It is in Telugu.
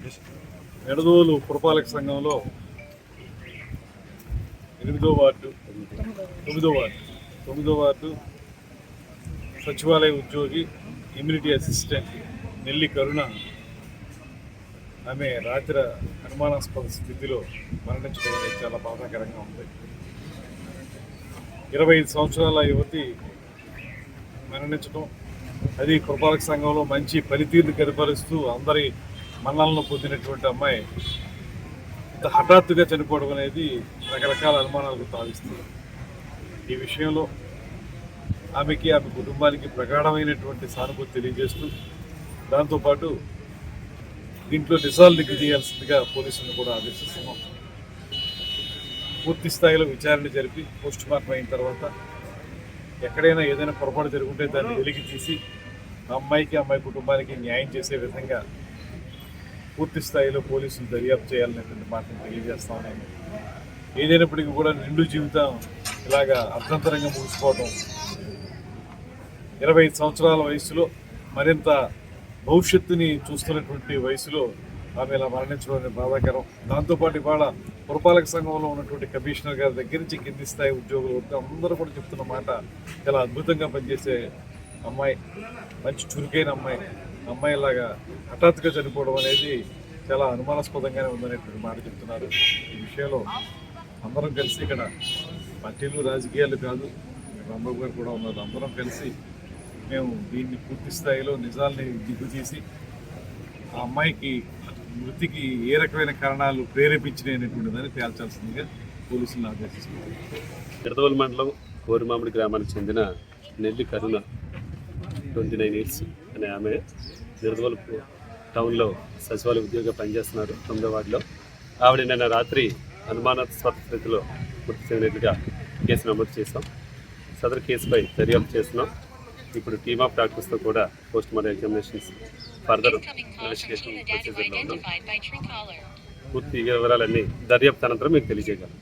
నిడదవోలు పురపాలక సంఘంలో 8వ వార్డు 9వ వార్డు సచివాలయ ఉద్యోగి ఇమ్యూనిటీ అసిస్టెంట్ నెల్లి కరుణ ఆమె రాత్రి అనుమానాస్పద స్థితిలో మరణించడం అనేది చాలా బాధాకరంగా ఉంది. 25 సంవత్సరాల యువతి మరణించడం, అది పురపాలక సంఘంలో మంచి పనితీరుని కనపరుస్తూ అందరి మన్నలను పొందినటువంటి అమ్మాయి ఇంత హఠాత్తుగా చనిపోవడం అనేది రకరకాల అనుమానాలకు తావిస్తుంది. ఈ విషయంలో ఆమె కుటుంబానికి ప్రగాఢమైనటువంటి సానుభూతి తెలియజేస్తూ దాంతోపాటు దీంట్లో నిజాలు దిగ్గు చేయాల్సిందిగా పోలీసులను కూడా ఆదేశిస్తున్నాం. పూర్తి స్థాయిలో విచారణ జరిపి పోస్ట్ మార్టం అయిన తర్వాత ఎక్కడైనా ఏదైనా పొరపాటు జరుగుంటే దాన్ని వెలికి తీసి అమ్మాయి కుటుంబానికి న్యాయం చేసే విధంగా పూర్తి స్థాయిలో పోలీసులు దర్యాప్తు చేయాలనేటువంటి మాటను తెలియజేస్తామని, ఏదైనప్పటికీ కూడా నిండు జీవితం ఇలాగా అర్థంతరంగా ముగిసిపోవడం, 25 సంవత్సరాల వయసులో మరింత భవిష్యత్తుని చూస్తున్నటువంటి వయసులో ఆమె ఇలా మరణించడం అనేది బాధాకరం. దాంతోపాటు ఇవాళ పురపాలక సంఘంలో ఉన్నటువంటి కమిషనర్ గారి దగ్గర నుంచి కింది స్థాయి ఉద్యోగులు వరకు అందరూ కూడా చెప్తున్న మాట, చాలా అద్భుతంగా పనిచేసే అమ్మాయి, మంచి చురుకైన అమ్మాయి లాగా హఠాత్తుగా చనిపోవడం అనేది చాలా అనుమానాస్పదంగానే ఉందనేటువంటి మాట చెప్తున్నారు. ఈ విషయంలో అందరం కలిసి, ఇక్కడ పార్టీలు రాజకీయాలు కాదు, రాంబాబు గారు కూడా ఉన్నారు, అందరం కలిసి మేము దీన్ని పూర్తి స్థాయిలో నిజాల్ని దిగ్గు తీసి ఆ అమ్మాయికి మృతికి ఏ రకమైన కారణాలు ప్రేరేపించినాయి అనేటువంటి దాన్ని తేల్చాల్సిందిగా పోలీసులను ఆదేశిస్తున్నారు. నిడదవోలు మండలం కోరిమామిడి గ్రామానికి చెందిన నెల్లి కరుణ 29 ఇయర్స్ అనే ఆమె నిడదవోలు టౌన్లో సచివాలయ ఉద్యోగిగా పనిచేస్తున్నారు 9వ వార్డులో. ఆవిడ నిన్న రాత్రి అనుమానాస్పద స్థితిలో మృతి చెందినట్లుగా కేసు నమోదు చేశాం. సదరు కేసుపై దర్యాప్తు చేస్తున్నాం. ఇప్పుడు టీమ్ ఆఫ్ డాక్టర్స్తో కూడా post mortem examinations further investigation ప్రొసీజర్లో ఉన్నాం. పూర్తి వివరాలన్నీ దర్యాప్తు అనంతరం మీకు తెలియజేయగలం.